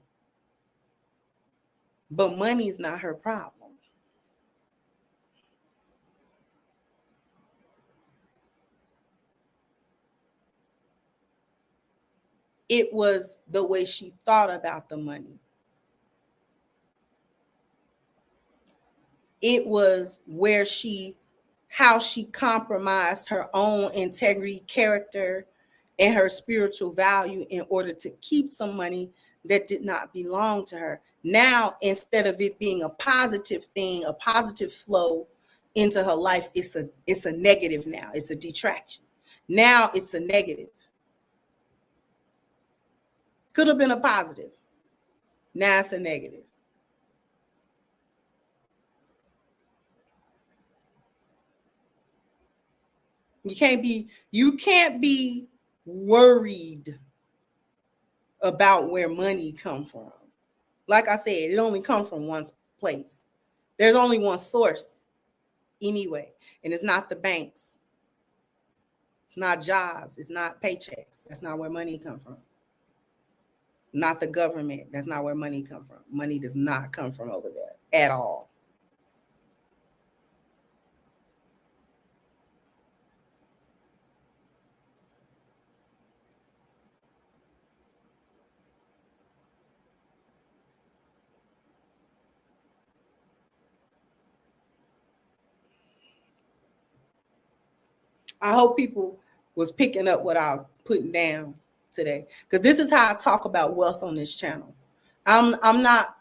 Speaker 1: But money's not her problem. It was the way she thought about the money. It was how she compromised her own integrity, character, and her spiritual value in order to keep some money that did not belong to her. Now, instead of it being a positive thing, a positive flow into her life, it's a negative now. It's a detraction. Now it's a negative. Could have been a positive. Now it's a negative. You can't be worried about where money come from. Like I said, it only comes from one place. There's only one source anyway, and it's not the banks. It's not jobs. It's not paychecks. That's not where money come from. Not the government. That's not where money come from. Money does not come from over there at all. I hope people was picking up what I was putting down today, because this is how I talk about wealth on this channel. I'm not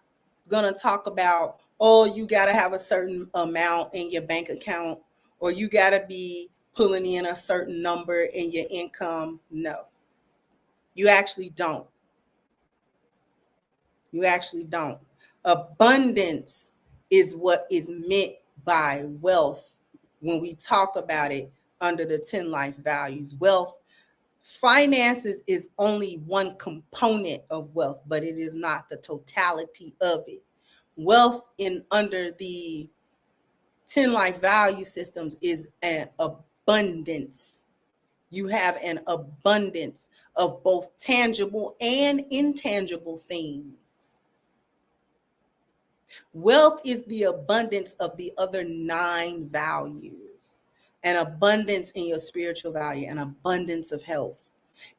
Speaker 1: gonna talk about, oh, you gotta have a certain amount in your bank account, or you gotta be pulling in a certain number in your income. No, you actually don't. You actually don't. Abundance is what is meant by wealth when we talk about it under the 10 life values. Wealth, finances is only one component of wealth, but it is not the totality of it. Wealth under the 10 life value systems is an abundance. You have an abundance of both tangible and intangible things. Wealth is the abundance of the other 9 values. An abundance in your spiritual value, an abundance of health,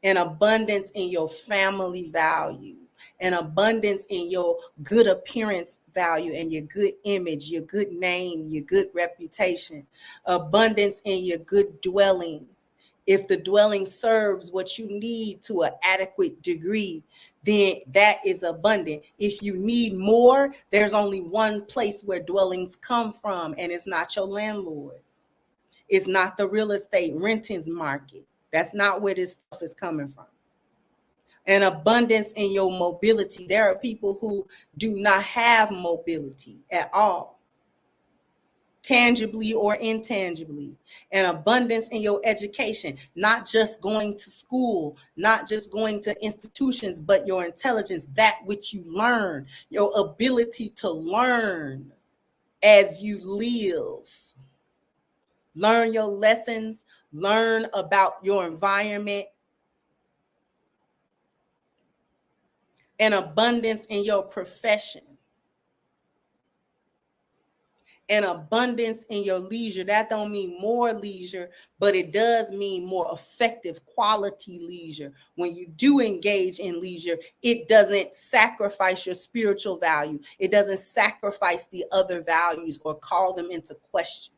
Speaker 1: an abundance in your family value, an abundance in your good appearance value and your good image, your good name, your good reputation, abundance in your good dwelling. If the dwelling serves what you need to an adequate degree, then that is abundant. If you need more, there's only one place where dwellings come from, and it's not your landlord. It's not the real estate rentings market. That's not where this stuff is coming from. and abundance in your mobility. There are people who do not have mobility at all, tangibly or intangibly. And abundance in your education, not just going to school, not just going to institutions, but your intelligence, that which you learn, your ability to learn as you live. Learn your lessons, learn about your environment, and abundance in your profession, and abundance in your leisure. That don't mean more leisure, but it does mean more effective quality leisure. When you do engage in leisure, it doesn't sacrifice your spiritual value. It doesn't sacrifice the other values or call them into question.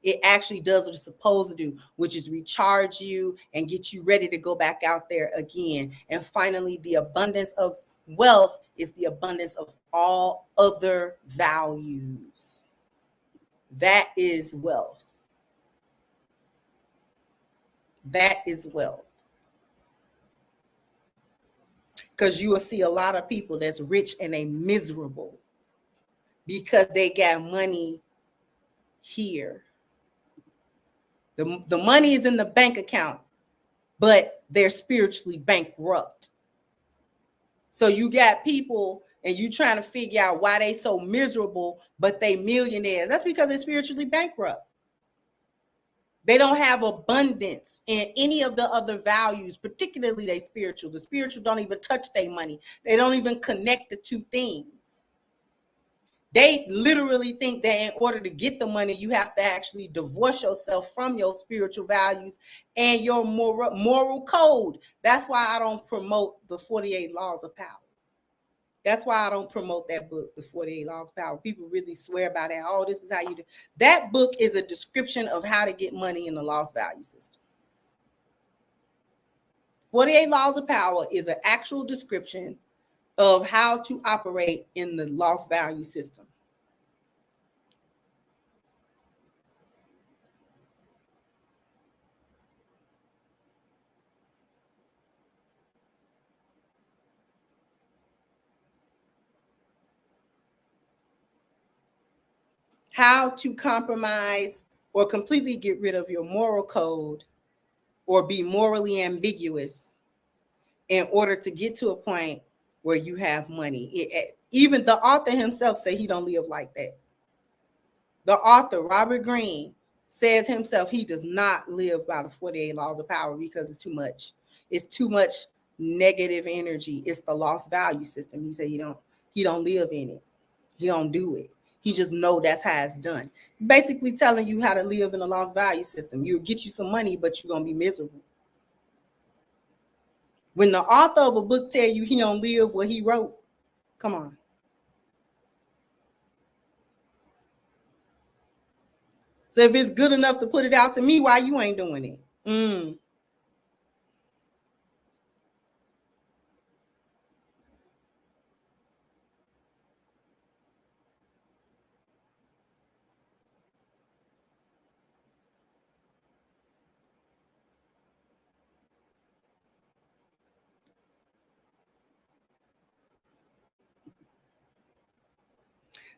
Speaker 1: It actually does what it's supposed to do, which is recharge you and get you ready to go back out there again. And finally, the abundance of wealth is the abundance of all other values. That is wealth. That is wealth. Because you will see a lot of people that's rich and they miserable because they got money here. The money is in the bank account, but they're spiritually bankrupt. So you got people and you trying to figure out why they so miserable, but they millionaires. That's because they're spiritually bankrupt. They don't have abundance in any of the other values, particularly they spiritual. The spiritual don't even touch their money. They don't even connect the two things. They literally think that in order to get the money, you have to actually divorce yourself from your spiritual values and your moral code. That's why I don't promote the 48 Laws of Power. That's why I don't promote that book, The 48 Laws of Power. People really swear by that. Oh, this is how you do. That book is a description of how to get money in the lost value system. 48 Laws of Power is an actual description of how to operate in the lost value system. How to compromise or completely get rid of your moral code or be morally ambiguous in order to get to a point where you have money. Even the author himself said he don't live like that. The author, Robert Greene, says himself he does not live by the 48 Laws of Power because it's too much. It's too much negative energy. It's the lost value system. He said he don't live in it. He don't do it. He just know that's how it's done. Basically telling you how to live in a lost value system. You'll get you some money, but you're going to be miserable. When the author of a book tell you he don't live what he wrote, come on. So if it's good enough to put it out to me, why you ain't doing it?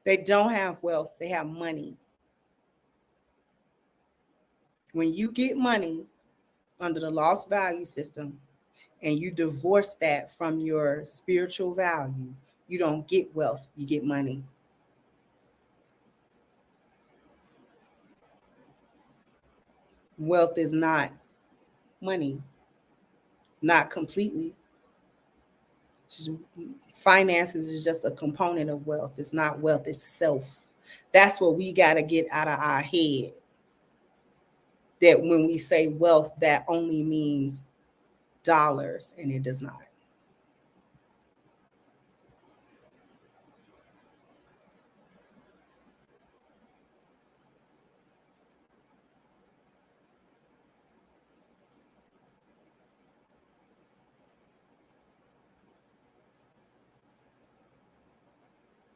Speaker 1: They don't have wealth. They have money. When you get money under the lost value system and you divorce that from your spiritual value, you don't get wealth. You get money. Wealth is not money. Not completely. Finances is just a component of wealth. It's not wealth itself. That's what we got to get out of our head. That when we say wealth, that only means dollars, and it does not.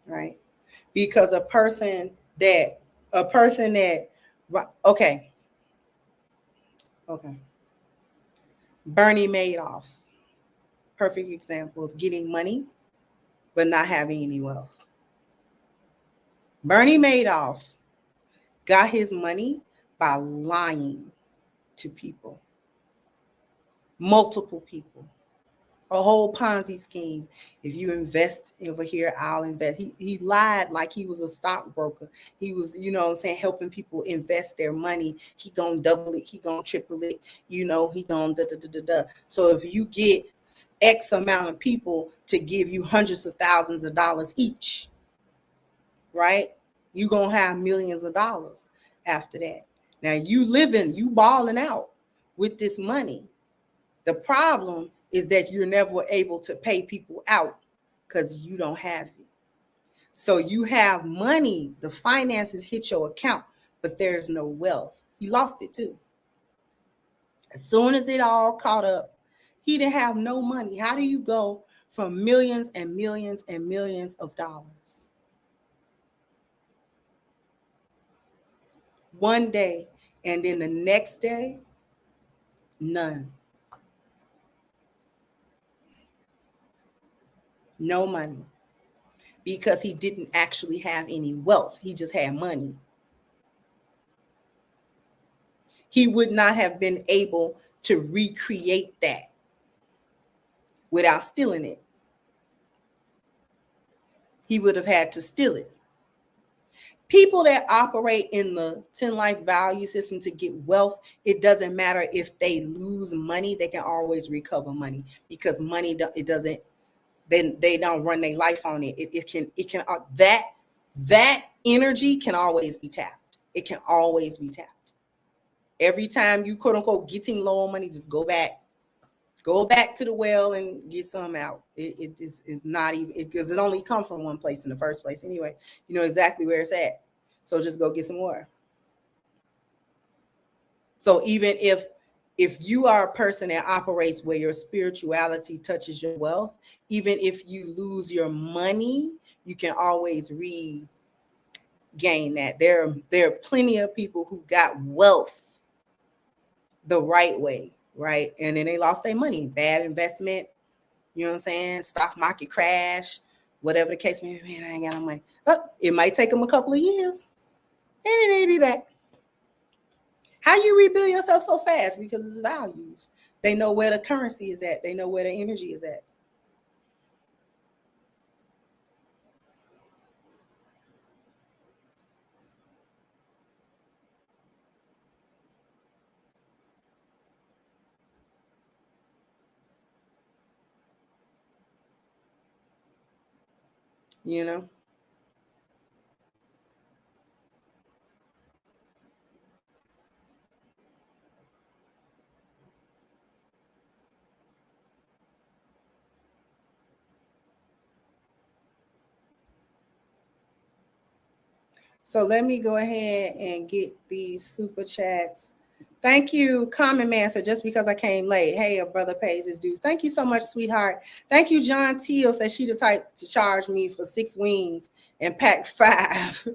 Speaker 1: Right? Because a person that okay. Bernie Madoff, perfect example of getting money but not having any wealth. Bernie Madoff got his money by lying to people, multiple people, a whole Ponzi scheme. If you invest over here, I'll invest. He lied like he was a stockbroker. He was, you know what I'm saying, helping people invest their money. He gonna double it, he gonna triple it, you know, he gonna da. So if you get X amount of people to give you hundreds of thousands of dollars each, right? You gonna have millions of dollars after that. Now you balling out with this money. The problem is that you're never able to pay people out because you don't have it. So you have money, the finances hit your account, but there's no wealth. He lost it too. As soon as it all caught up, he didn't have no money. How do you go from millions and millions and millions of dollars? One day, and then the next day, none. No money. Because he didn't actually have any wealth. He just had money. He would not have been able to recreate that without stealing it. He would have had to steal it. People that operate in the 10 life value system to get wealth, it doesn't matter if they lose money, they can always recover money because money, it doesn't, they don't run their life on it. It can that energy can always be tapped. It can always be tapped. Every time you quote unquote getting low on money, just go back to the well and get some out. It's not even because it only comes from one place in the first place anyway. You know exactly where it's at. So just go get some more. So even if you are a person that operates where your spirituality touches your wealth, even if you lose your money, you can always regain that. There are plenty of people who got wealth the right way, right? And then they lost their money, bad investment, you know what I'm saying? Stock market crash, whatever the case may be. Man, I ain't got no money. Oh, it might take them a couple of years and then they be back. How you rebuild yourself so fast? Because it's values. They know where the currency is at. They know where the energy is at. You know? So let me go ahead and get these super chats. Thank you, Common Man. So just because I came late, hey, a brother pays his dues. Thank you so much, sweetheart. Thank you, John Teal said she the type to charge me for 6 wings and pack 5.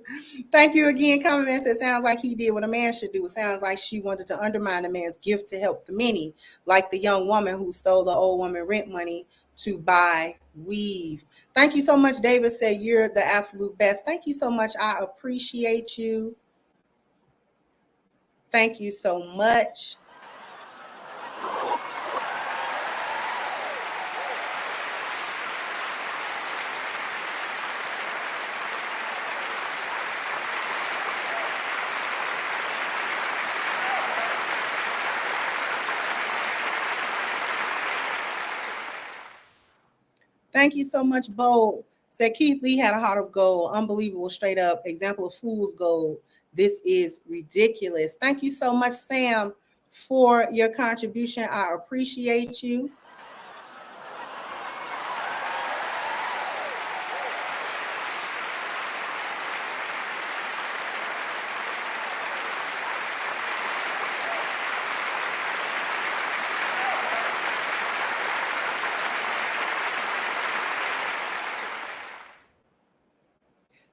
Speaker 1: Thank you again, Common Man said sounds like he did what a man should do. It sounds like she wanted to undermine a man's gift to help the many, like the young woman who stole the old woman rent money to buy weave. Thank you so much. David said you're the absolute best. Thank you so much. I appreciate you. Thank you so much. Thank you so much, Bo. Said Keith Lee had a heart of gold. Unbelievable, straight up. Example of fool's gold. This is ridiculous. Thank you so much, Sam, for your contribution. I appreciate you.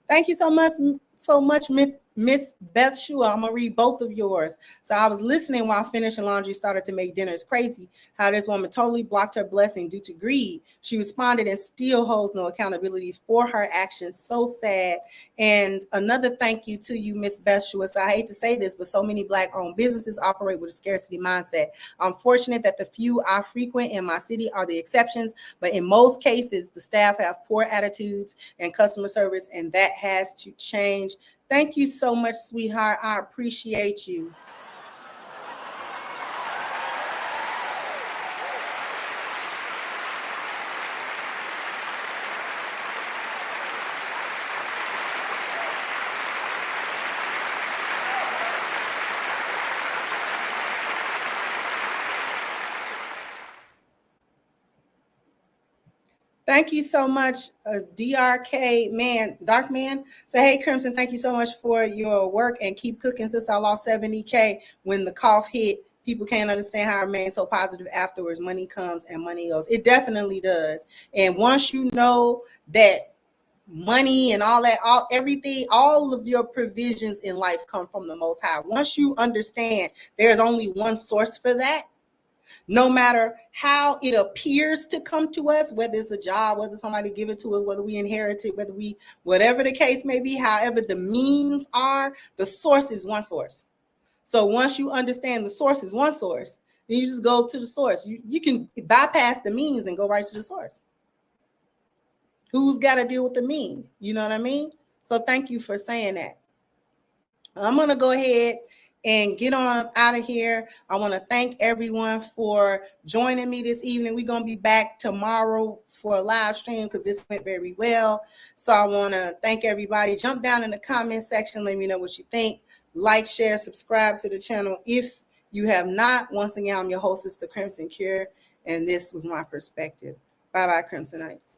Speaker 1: Thank you so much, Miss Beth Shua, I'm gonna read both of yours. So I was listening while finishing laundry, started to make dinner. It's crazy how this woman totally blocked her blessing due to greed. She responded and still holds no accountability for her actions. So sad. And another thank you to you, Miss Beth Shua. So I hate to say this, but so many Black-owned businesses operate with a scarcity mindset. I'm fortunate that the few I frequent in my city are the exceptions, but in most cases, the staff have poor attitudes and customer service, and that has to change. Thank you so much, sweetheart. I appreciate you. Thank you so much, DRK man, Dark Man. So, hey, Crimson, thank you so much for your work and keep cooking. Since I lost 70K when the cough hit, people can't understand how I remain so positive afterwards. Money comes and money goes. It definitely does. And once you know that money and all that, everything, all of your provisions in life come from the Most High. Once you understand there's only one source for that, no matter how it appears to come to us, whether it's a job, whether somebody give it to us, whether we inherit it, whatever the case may be, however the means are, the source is one source. So once you understand the source is one source, then you just go to the source. You can bypass the means and go right to the source. Who's got to deal with the means? You know what I mean? So thank you for saying that. I'm going to go ahead and get on out of here. I want to thank everyone for joining me this evening. We're going to be back tomorrow for a live stream because this went very well. So I want to thank everybody. Jump down in the comment section. Let me know what you think. Like, share, subscribe to the channel if you have not. Once again, I'm your hostess, The Crimson Cure, and this was my perspective. Bye-bye, Crimsonites.